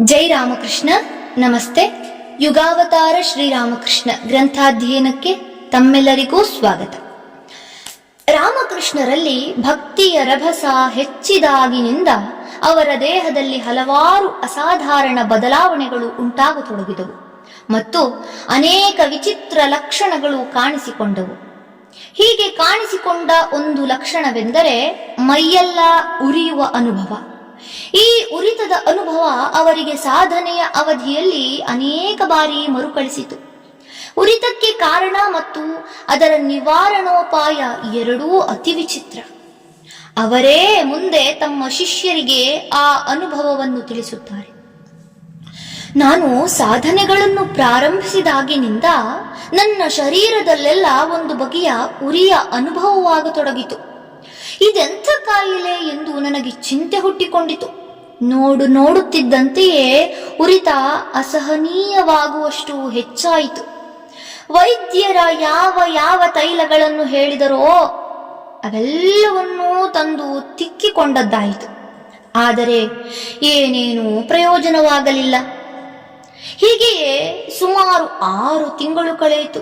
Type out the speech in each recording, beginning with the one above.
ಜೈ ರಾಮಕೃಷ್ಣ. ನಮಸ್ತೆ. ಯುಗಾವತಾರ ಶ್ರೀರಾಮಕೃಷ್ಣ ಗ್ರಂಥಾಧ್ಯಯನಕ್ಕೆ ತಮ್ಮೆಲ್ಲರಿಗೂ ಸ್ವಾಗತ. ರಾಮಕೃಷ್ಣರಲ್ಲಿ ಭಕ್ತಿಯ ರಭಸ ಹೆಚ್ಚಿದಾಗಿನಿಂದ ಅವರ ದೇಹದಲ್ಲಿ ಹಲವಾರು ಅಸಾಧಾರಣ ಬದಲಾವಣೆಗಳು ಉಂಟಾಗತೊಡಗಿದವು ಮತ್ತು ಅನೇಕ ವಿಚಿತ್ರ ಲಕ್ಷಣಗಳು ಕಾಣಿಸಿಕೊಂಡವು. ಹೀಗೆ ಕಾಣಿಸಿಕೊಂಡ ಒಂದು ಲಕ್ಷಣವೆಂದರೆ ಮೈಯೆಲ್ಲ ಉರಿಯುವ ಅನುಭವ. ಈ ಉರಿತದ ಅನುಭವ ಅವರಿಗೆ ಸಾಧನೆಯ ಅವಧಿಯಲ್ಲಿ ಅನೇಕ ಬಾರಿ ಮರುಕಳಿಸಿತು. ಉರಿತಕ್ಕೆ ಕಾರಣ ಮತ್ತು ಅದರ ನಿವಾರಣೋಪಾಯ ಎರಡೂ ಅತಿ ವಿಚಿತ್ರ. ಅವರೇ ಮುಂದೆ ತಮ್ಮ ಶಿಷ್ಯರಿಗೆ ಆ ಅನುಭವವನ್ನು ತಿಳಿಸುತ್ತಾರೆ. ನಾನು ಸಾಧನೆಗಳನ್ನು ಪ್ರಾರಂಭಿಸಿದಾಗಿನಿಂದ ನನ್ನ ಶರೀರದಲ್ಲೆಲ್ಲ ಒಂದು ಬಗೆಯ ಉರಿಯ ಅನುಭವವಾಗತೊಡಗಿತು. ಇದೆಂಥ ಕಾಯಿಲೆ ಎಂದು ನನಗೆ ಚಿಂತೆ ಹುಟ್ಟಿಕೊಂಡಿತು. ನೋಡುತ್ತಿದ್ದಂತೆಯೇ ಉರಿತ ಅಸಹನೀಯವಾಗುವಷ್ಟು ಹೆಚ್ಚಾಯಿತು. ವೈದ್ಯರ ಯಾವ ತೈಲಗಳನ್ನು ಹೇಳಿದರೋ ಅವೆಲ್ಲವನ್ನೂ ತಂದು ತಿಕ್ಕಿಕೊಂಡದ್ದಾಯಿತು. ಆದರೆ ಏನೇನೂ ಪ್ರಯೋಜನವಾಗಲಿಲ್ಲ. ಹೀಗೆಯೇ ಸುಮಾರು 6 ತಿಂಗಳು ಕಳೆಯಿತು.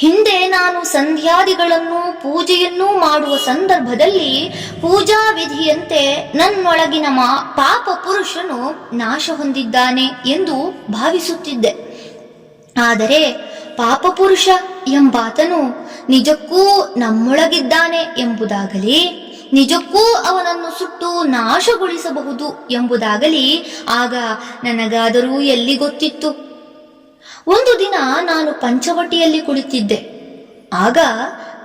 ಹಿಂದೆ ನಾನು ಸಂಧ್ಯಾದಿಗಳನ್ನು ಪೂಜೆಯನ್ನೂ ಮಾಡುವ ಸಂದರ್ಭದಲ್ಲಿ ಪೂಜಾ ವಿಧಿಯಂತೆ ನನ್ನೊಳಗಿನ ಪಾಪ ಪುರುಷನು ನಾಶ ಹೊಂದಿದ್ದಾನೆ ಎಂದು ಭಾವಿಸುತ್ತಿದ್ದೆ. ಆದರೆ ಪಾಪ ಪುರುಷ ಎಂಬಾತನು ನಿಜಕ್ಕೂ ನಮ್ಮೊಳಗಿದ್ದಾನೆ ಎಂಬುದಾಗಲಿ, ನಿಜಕ್ಕೂ ಅವನನ್ನು ಸುಟ್ಟು ನಾಶಗೊಳಿಸಬಹುದು ಎಂಬುದಾಗಲಿ ಆಗ ನನಗಾದರೂ ಎಲ್ಲಿ ಗೊತ್ತಿತ್ತು. ಒಂದು ದಿನ ನಾನು ಪಂಚವಟಿಯಲ್ಲಿ ಕುಳಿತಿದ್ದೆ. ಆಗ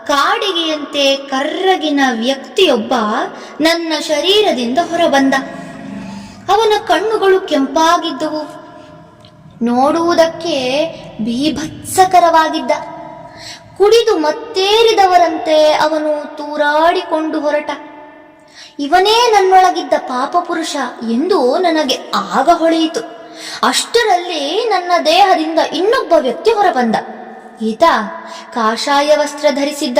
ಕಾಡಿಗೆಯಂತೆ ಕರ್ರಗಿನ ವ್ಯಕ್ತಿಯೊಬ್ಬ ನನ್ನ ಶರೀರದಿಂದ ಹೊರಬಂದ. ಅವನ ಕಣ್ಣುಗಳು ಕೆಂಪಾಗಿದ್ದವು. ನೋಡುವುದಕ್ಕೆ ಬೀಭತ್ಸಕರವಾಗಿದ್ದ. ಕುಡಿದು ಮತ್ತೇರಿದವರಂತೆ ಅವನು ತೂರಾಡಿಕೊಂಡು ಹೊರಟ. ಇವನೇ ನನ್ನೊಳಗಿದ್ದ ಪಾಪ ಪುರುಷ ಎಂದು ನನಗೆ ಆಗ ಹೊಳೆಯಿತು. ಅಷ್ಟರಲ್ಲಿ ನನ್ನ ದೇಹದಿಂದ ಇನ್ನೊಬ್ಬ ವ್ಯಕ್ತಿ ಹೊರಬಂದ. ಈತ ಕಾಷಾಯ ವಸ್ತ್ರ ಧರಿಸಿದ್ದ,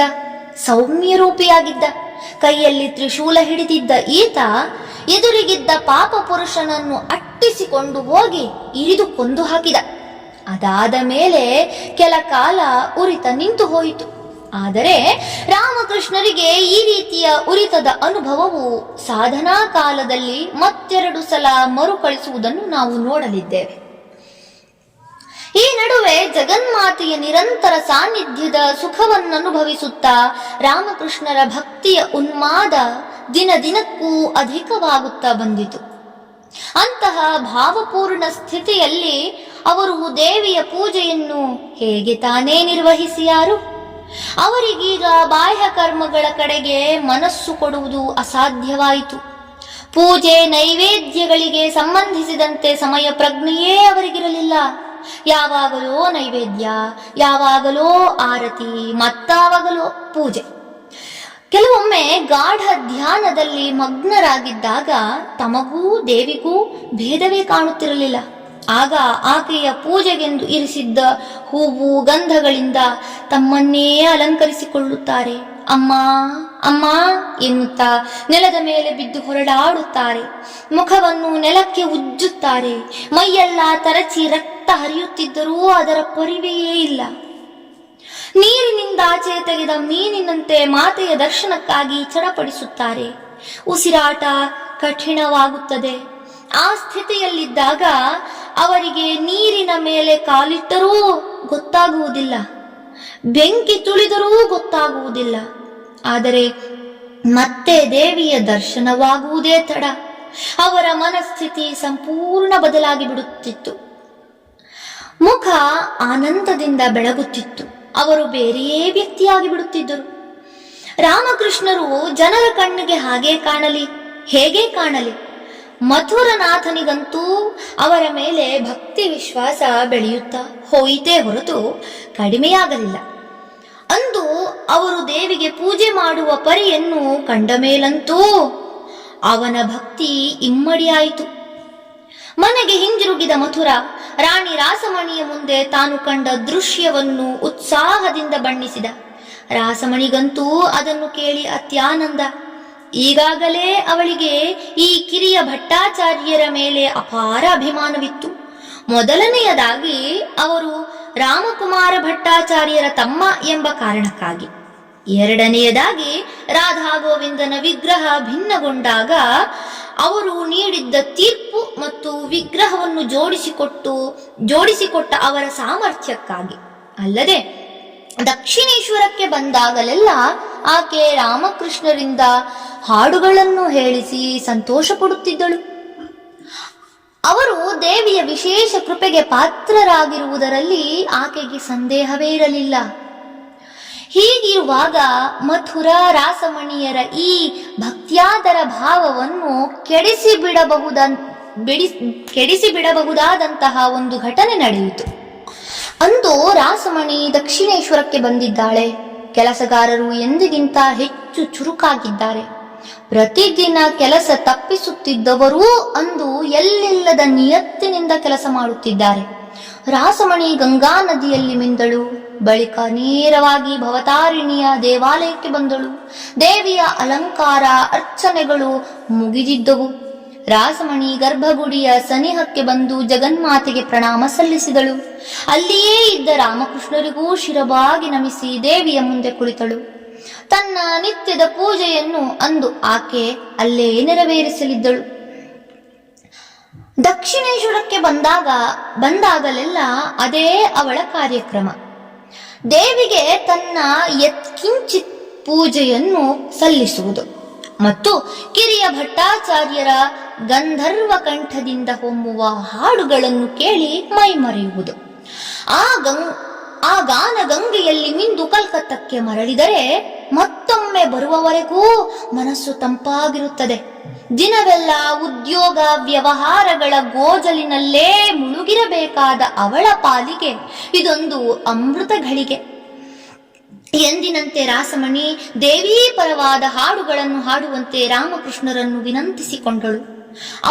ಸೌಮ್ಯ ರೂಪಿಯಾಗಿದ್ದ. ಕೈಯಲ್ಲಿ ತ್ರಿಶೂಲ ಹಿಡಿದಿದ್ದ ಈತ ಎದುರಿಗಿದ್ದ ಪಾಪ ಪುರುಷನನ್ನು ಅಟ್ಟಿಸಿಕೊಂಡು ಹೋಗಿ ಇರಿದು ಕೊಂದು ಹಾಕಿದ. ಅದಾದ ಮೇಲೆ ಕೆಲ ಕಾಲ ಉರಿತ ನಿಂತು ಹೋಯಿತು. ಆದರೆ ರಾಮಕೃಷ್ಣರಿಗೆ ಈ ರೀತಿಯ ಉರಿತದ ಅನುಭವವು ಸಾಧನಾ ಕಾಲದಲ್ಲಿ ಮತ್ತೆರಡು ಸಲ ಮರುಕಳಿಸುವುದನ್ನು ನಾವು ನೋಡಲಿದ್ದೇವೆ. ಈ ನಡುವೆ ಜಗನ್ಮಾತೆಯ ನಿರಂತರ ಸಾನ್ನಿಧ್ಯದ ಸುಖವನ್ನನುಭವಿಸುತ್ತಾ ರಾಮಕೃಷ್ಣರ ಭಕ್ತಿಯ ಉನ್ಮಾದ ದಿನದಿನಕ್ಕೂ ಅಧಿಕವಾಗುತ್ತಾ ಬಂದಿತು. ಅಂತಹ ಭಾವಪೂರ್ಣ ಸ್ಥಿತಿಯಲ್ಲಿ ಅವರು ದೇವಿಯ ಪೂಜೆಯನ್ನು ಹೇಗೆ ತಾನೇ ನಿರ್ವಹಿಸಿಯಾರು? ಅವರಿಗೀಗ ಬಾಹ್ಯ ಕರ್ಮಗಳ ಕಡೆಗೆ ಮನಸ್ಸು ಕೊಡುವುದು ಅಸಾಧ್ಯವಾಯಿತು. ಪೂಜೆ ನೈವೇದ್ಯಗಳಿಗೆ ಸಂಬಂಧಿಸಿದಂತೆ ಸಮಯ ಪ್ರಜ್ಞೆಯೇ ಅವರಿಗಿರಲಿಲ್ಲ. ಯಾವಾಗಲೋ ನೈವೇದ್ಯ, ಯಾವಾಗಲೋ ಆರತಿ, ಮತ್ತಾವಾಗಲೋ ಪೂಜೆ. ಕೆಲವೊಮ್ಮೆ ಗಾಢ ಧ್ಯಾನದಲ್ಲಿ ಮಗ್ನರಾಗಿದ್ದಾಗ ತಮಗೂ ದೇವಿಗೂ ಭೇದವೇ ಕಾಣುತ್ತಿರಲಿಲ್ಲ. ಆಗ ಆಕೆಯ ಪೂಜೆಗೆಂದು ಇರಿಸಿದ್ದ ಹೂವು ಗಂಧಗಳಿಂದ ತಮ್ಮನ್ನೇ ಅಲಂಕರಿಸಿಕೊಳ್ಳುತ್ತಾರೆ. ಅಮ್ಮ ಅಮ್ಮ ಎನ್ನುತ್ತಾ ನೆಲದ ಮೇಲೆ ಬಿದ್ದು ಹೊರಡಾಡುತ್ತಾರೆ. ಮುಖವನ್ನು ನೆಲಕ್ಕೆ ಉಜ್ಜುತ್ತಾರೆ. ಮೈಯೆಲ್ಲ ತರಚಿ ರಕ್ತ ಹರಿಯುತ್ತಿದ್ದರೂ ಅದರ ಪರಿವೆಯೇ ಇಲ್ಲ. ನೀರಿನಿಂದಾಚೆ ತೆಗೆದ ಮೀನಿನಂತೆ ಮಾತೆಯ ದರ್ಶನಕ್ಕಾಗಿ ಚಡಪಡಿಸುತ್ತಾರೆ. ಉಸಿರಾಟ ಕಠಿಣವಾಗುತ್ತದೆ. ಆ ಸ್ಥಿತಿಯಲ್ಲಿದ್ದಾಗ ಅವರಿಗೆ ನೀರಿನ ಮೇಲೆ ಕಾಲಿಟ್ಟರೂ ಗೊತ್ತಾಗುವುದಿಲ್ಲ, ಬೆಂಕಿ ತುಳಿದರೂ ಗೊತ್ತಾಗುವುದಿಲ್ಲ. ಆದರೆ ಮತ್ತೆ ದೇವಿಯ ದರ್ಶನವಾಗುವುದೇ ತಡ. ಅವರ ಮನಸ್ಥಿತಿ ಸಂಪೂರ್ಣ ಬದಲಾಗಿ ಬಿಡುತ್ತಿತ್ತು. ಮುಖ ಆನಂದದಿಂದ ಬೆಳಗುತ್ತಿತ್ತು. ಅವರು ಬೇರೆಯೇ ವ್ಯಕ್ತಿಯಾಗಿ ಬಿಡುತ್ತಿದ್ದರು. ರಾಮಕೃಷ್ಣರು ಜನರ ಕಣ್ಣಿಗೆ ಹೇಗೆ ಕಾಣಲಿ? ಮಥುರನಾಥನಿಗಂತೂ ಅವರ ಮೇಲೆ ಭಕ್ತಿ ವಿಶ್ವಾಸ ಬೆಳೆಯುತ್ತಾ ಹೋಯಿತೇ ಹೊರತು ಕಡಿಮೆಯಾಗಲಿಲ್ಲ. ಅಂದು ಅವರು ದೇವಿಗೆ ಪೂಜೆ ಮಾಡುವ ಪರಿಯನ್ನು ಕಂಡ ಮೇಲಂತೂ ಅವನ ಭಕ್ತಿ ಇಮ್ಮಡಿಯಾಯಿತು. ಮನೆಗೆ ಹಿಂದಿರುಗಿದ ಮಥುರ ರಾಣಿ ರಾಸಮಣಿಯ ಮುಂದೆ ತಾನು ಕಂಡ ದೃಶ್ಯವನ್ನು ಉತ್ಸಾಹದಿಂದ ಬಣ್ಣಿಸಿದ. ರಾಸಮಣಿಗಂತೂ ಅದನ್ನು ಕೇಳಿ ಅತ್ಯಾನಂದ. ಈಗಾಗಲೇ ಅವಳಿಗೆ ಈ ಕಿರಿಯ ಭಟ್ಟಾಚಾರ್ಯರ ಮೇಲೆ ಅಪಾರ ಅಭಿಮಾನವಿತ್ತು. ಮೊದಲನೆಯದಾಗಿ ಅವರು ರಾಮಕುಮಾರ ಭಟ್ಟಾಚಾರ್ಯರ ತಮ್ಮ ಎಂಬ ಕಾರಣಕ್ಕಾಗಿ, ಎರಡನೆಯದಾಗಿ ರಾಧಾ ಗೋವಿಂದನ ವಿಗ್ರಹ ಭಿನ್ನಗೊಂಡಾಗ ಅವರು ನೀಡಿದ್ದ ತೀರ್ಪು ಮತ್ತು ವಿಗ್ರಹವನ್ನು ಜೋಡಿಸಿಕೊಟ್ಟ ಅವರ ಸಾಮರ್ಥ್ಯಕ್ಕಾಗಿ. ಅಲ್ಲದೆ ದಕ್ಷಿಣೇಶ್ವರಕ್ಕೆ ಬಂದಾಗಲೆಲ್ಲ ಆಕೆ ರಾಮಕೃಷ್ಣರಿಂದ ಹಾಡುಗಳನ್ನು ಹೇಳಿಸಿ ಸಂತೋಷ ಪಡುತ್ತಿದ್ದಳು. ಅವರು ದೇವಿಯ ವಿಶೇಷ ಕೃಪೆಗೆ ಪಾತ್ರರಾಗಿರುವುದರಲ್ಲಿ ಆಕೆಗೆ ಸಂದೇಹವೇ ಇರಲಿಲ್ಲ. ಹೀಗಿರುವಾಗ ಮಥುರಾ ರಾಸಮಣಿಯರ ಈ ಭಕ್ತ್ಯಾದರ ಭಾವವನ್ನು ಕೆಡಿಸಿಬಿಡಬಹುದಾದಂತಹ ಒಂದು ಘಟನೆ ನಡೆಯಿತು. ಅಂದು ರಾಸಮಣಿ ದಕ್ಷಿಣೇಶ್ವರಕ್ಕೆ ಬಂದಿದ್ದಾಳೆ. ಕೆಲಸಗಾರರು ಎಂದಿಗಿಂತ ಹೆಚ್ಚು ಚುರುಕಾಗಿದ್ದಾರೆ. ಪ್ರತಿದಿನ ಕೆಲಸ ತಪ್ಪಿಸುತ್ತಿದ್ದವರೂ ಅಂದು ಎಲ್ಲಿಲ್ಲದ ನಿಯತ್ತಿನಿಂದ ಕೆಲಸ ಮಾಡುತ್ತಿದ್ದಾರೆ. ರಾಸಮಣಿ ಗಂಗಾ ನದಿಯಲ್ಲಿ ಮಿಂದಳು. ಬಳಿಕ ನೇರವಾಗಿ ಭವತಾರಿಣಿಯ ದೇವಾಲಯಕ್ಕೆ ಬಂದಳು. ದೇವಿಯ ಅಲಂಕಾರ ಅರ್ಚನೆಗಳು ಮುಗಿದಿದ್ದವು. ರಾಸಮಣಿ ಗರ್ಭಗುಡಿಯ ಸನಿಹಕ್ಕೆ ಬಂದು ಜಗನ್ಮಾತೆಗೆ ಪ್ರಣಾಮ ಸಲ್ಲಿಸಿದಳು. ಅಲ್ಲಿಯೇ ಇದ್ದ ರಾಮಕೃಷ್ಣರಿಗೂ ಶಿರಬಾಗಿ ನಮಿಸಿ ದೇವಿಯ ಮುಂದೆ ಕುಳಿತಳು. ತನ್ನ ನಿತ್ಯದ ಪೂಜೆಯನ್ನು ಅಂದು ಆಕೆ ಅಲ್ಲೇ ನೆರವೇರಿಸಲಿದ್ದಳು. ದಕ್ಷಿಣೇಶ್ವರಕ್ಕೆ ಬಂದಾಗಲೆಲ್ಲ ಅದೇ ಅವಳ ಕಾರ್ಯಕ್ರಮ. ದೇವಿಗೆ ತನ್ನ ಯತ್ಕಿಂಚಿತ್ ಪೂಜೆಯನ್ನು ಸಲ್ಲಿಸುವುದು ಮತ್ತು ಕಿರಿಯ ಭಟ್ಟಾಚಾರ್ಯರ ಗಂಧರ್ವ ಕಂಠದಿಂದ ಹೊಮ್ಮುವ ಹಾಡುಗಳನ್ನು ಕೇಳಿ ಮೈಮರೆಯುವುದು. ಆ ಗಾನ ಗಂಗೆಯಲ್ಲಿ ಮಿಂದು ಕಲ್ಕತ್ತಕ್ಕೆ ಮರಳಿದರೆ ಮತ್ತೊಮ್ಮೆ ಬರುವವರೆಗೂ ಮನಸ್ಸು ತಂಪಾಗಿರುತ್ತದೆ. ದಿನವೆಲ್ಲ ಉದ್ಯೋಗ ವ್ಯವಹಾರಗಳ ಗೋಜಲಿನಲ್ಲೇ ಮುಳುಗಿರಬೇಕಾದ ಅವಳ ಪಾಲಿಗೆ ಇದೊಂದು ಅಮೃತ ಘಳಿಗೆ. ಎಂದಿನಂತೆ ರಾಸಮಣಿ ದೇವೀ ಪರವಾದ ಹಾಡುಗಳನ್ನು ಹಾಡುವಂತೆ ರಾಮಕೃಷ್ಣರನ್ನು ವಿನಂತಿಸಿಕೊಂಡಳು.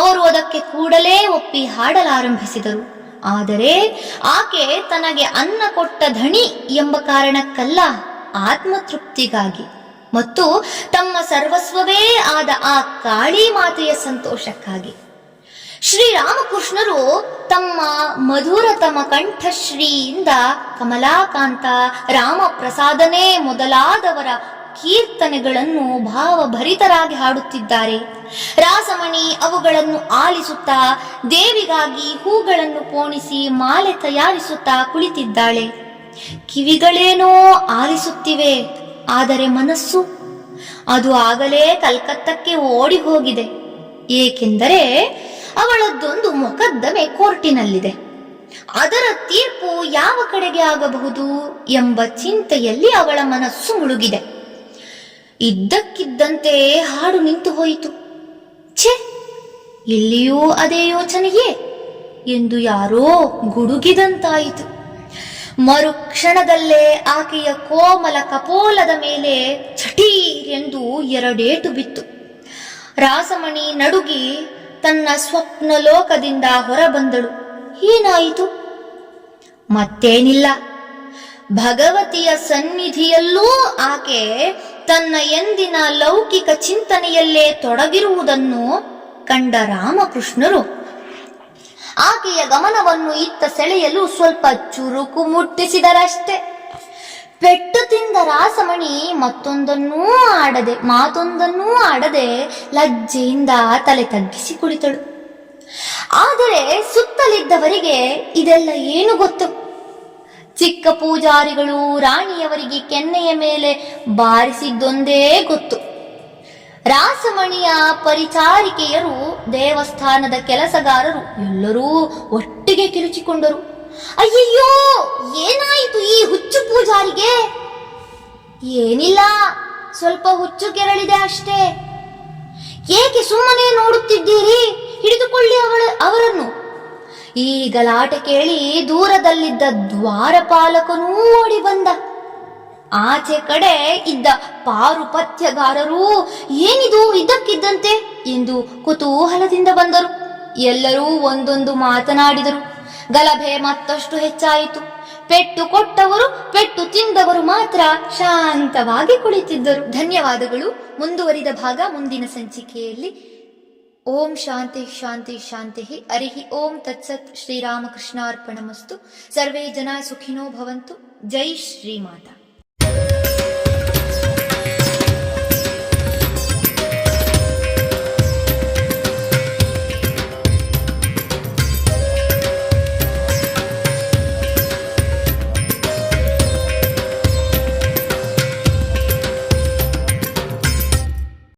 ಅವರು ಅದಕ್ಕೆ ಕೂಡಲೇ ಒಪ್ಪಿ ಹಾಡಲಾರಂಭಿಸಿದರು. ಆದರೆ ಆಕೆ ತನಗೆ ಅನ್ನ ಕೊಟ್ಟ ಧಣಿ ಎಂಬ ಕಾರಣಕ್ಕಲ್ಲ, ಆತ್ಮತೃಪ್ತಿಗಾಗಿ ಮತ್ತು ತಮ್ಮ ಸರ್ವಸ್ವವೇ ಆದ ಆ ಕಾಳಿ ಮಾತೆಯ ಸಂತೋಷಕ್ಕಾಗಿ. ಶ್ರೀರಾಮಕೃಷ್ಣರು ತಮ್ಮ ಮಧುರತಮ ಕಂಠಶ್ರೀಯಿಂದ ಕಮಲಾಕಾಂತ, ರಾಮಪ್ರಸಾದನೇ ಮೊದಲಾದವರ ಕೀರ್ತನೆಗಳನ್ನು ಭಾವಭರಿತರಾಗಿ ಹಾಡುತ್ತಿದ್ದಾರೆ. ರಾಸಮಣಿ ಅವುಗಳನ್ನು ಆಲಿಸುತ್ತಾ ದೇವಿಗಾಗಿ ಹೂಗಳನ್ನು ಪೋಣಿಸಿ ಮಾಲೆ ತಯಾರಿಸುತ್ತಾ ಕುಳಿತಿದ್ದಾಳೆ. ಕಿವಿಗಳೇನೋ ಆಲಿಸುತ್ತಿವೆ, ಆದರೆ ಮನಸ್ಸು ಅದು ಆಗಲೇ ಕಲ್ಕತ್ತಕ್ಕೆ ಓಡಿ ಹೋಗಿದೆ. ಏಕೆಂದರೆ ಅವಳದ್ದೊಂದು ಮೊಕದ್ದಮೆ ಕೋರ್ಟಿನಲ್ಲಿದೆ. ಅದರ ತೀರ್ಪು ಯಾವ ಕಡೆಗೆ ಆಗಬಹುದು ಎಂಬ ಚಿಂತೆಯಲ್ಲಿ ಅವಳ ಮನಸ್ಸು ಮುಳುಗಿದೆ. ಇದ್ದಕ್ಕಿದ್ದಂತೆ ಹಾಡು ನಿಂತು ಹೋಯಿತು. ಛೆ, ಇಲ್ಲಿಯೂ ಅದೇ ಯೋಚನೆಯೇ ಎಂದು ಯಾರೋ ಗುಡುಗಿದಂತಾಯಿತು. ಮರುಕ್ಷಣದಲ್ಲೇ ಆಕೆಯ ಕೋಮಲ ಕಪೋಲದ ಮೇಲೆ ಛಟೀರ್ ಎಂದು ಎರಡೇಟು ಬಿತ್ತು. ರಾಸಮಣಿ ನಡುಗಿ ತನ್ನ ಸ್ವಪ್ನ ಲೋಕದಿಂದ ಹೊರಬಂದಳು. ಏನಾಯಿತು? ಮತ್ತೇನಿಲ್ಲ. ಭಗವತಿಯ ಸನ್ನಿಧಿಯಲ್ಲೂ ಆಕೆ ತನ್ನ ಎಂದಿನ ಲೌಕಿಕ ಚಿಂತನೆಯಲ್ಲೇ ತೊಡಗಿರುವುದನ್ನು ಕಂಡ ರಾಮಕೃಷ್ಣರು ಆಕೆಯ ಗಮನವನ್ನು ಇತ್ತ ಸೆಳೆಯಲು ಸ್ವಲ್ಪ ಚುರುಕು ಮುಟ್ಟಿಸಿದರಷ್ಟೆ. ಪೆಟ್ಟು ತಿಂದ ರಾಸಮಣಿ ಮಾತೊಂದನ್ನೂ ಆಡದೆ ಲಜ್ಜೆಯಿಂದ ತಲೆ ತಗ್ಗಿಸಿ ಕುಳಿತಳು. ಆದರೆ ಸುತ್ತಲಿದ್ದವರಿಗೆ ಇದೆಲ್ಲ ಏನು ಗೊತ್ತು? ಚಿಕ್ಕ ಪೂಜಾರಿಗಳು ರಾಣಿಯವರಿಗೆ ಕೆನ್ನೆಯ ಮೇಲೆ ಬಾರಿಸಿದ್ದೊಂದೇ ಗೊತ್ತು. ರಾಸಮಣಿಯ ಪರಿಚಾರಿಕೆಯರು, ದೇವಸ್ಥಾನದ ಕೆಲಸಗಾರರು ಎಲ್ಲರೂ ಒಟ್ಟಿಗೆ ಕಿರುಚಿಕೊಂಡರು. ಅಯ್ಯಯ್ಯೋ, ಏನಾಯಿತು ಈ ಹುಚ್ಚು ಪೂಜಾರಿಗೆ? ಏನಿಲ್ಲ, ಸ್ವಲ್ಪ ಹುಚ್ಚು ಕೆರಳಿದೆ ಅಷ್ಟೇ. ಏಕೆ ಸುಮ್ಮನೆ ನೋಡುತ್ತಿದ್ದೀರಿ? ಹಿಡಿದುಕೊಳ್ಳಿ ಅವರನ್ನು. ಈ ಗಲಾಟೆ ಕೇಳಿ ದೂರದಲ್ಲಿದ್ದ ದ್ವಾರಪಾಲಕನೂ ಓಡಿ ಬಂದ. ಆಚೆ ಕಡೆ ಇದ್ದ ಪಾರುಪತ್ಯಗಾರರು ಏನಿದು ಇದ್ದಕ್ಕಿದ್ದಂತೆ ಎಂದು ಕುತೂಹಲದಿಂದ ಬಂದರು. ಎಲ್ಲರೂ ಒಂದೊಂದು ಮಾತನಾಡಿದರು. ಗಲಭೆ ಮತ್ತಷ್ಟು ಹೆಚ್ಚಾಯಿತು. ಪೆಟ್ಟು ಕೊಟ್ಟವರು ಪೆಟ್ಟು ತಿಂದವರು ಮಾತ್ರ ಶಾಂತವಾಗಿ ಕುಳಿತಿದ್ದರು. ಧನ್ಯವಾದಗಳು. ಮುಂದುವರಿದ ಭಾಗ ಮುಂದಿನ ಸಂಚಿಕೆಯಲ್ಲಿ. ಓಂ ಶಾಂತಿ ಶಾಂತಿ ಶಾಂತಿ. ಹರಿ ಓಂ ತತ್ಸತ್. ಶ್ರೀರಾಮಕೃಷ್ಣಾರ್ಪಣಮಸ್ತು. ಸರ್ವೇ ಜನ ಸುಖಿನೋ ಭವಂತು. ಜೈ ಶ್ರೀಮಾತಾ.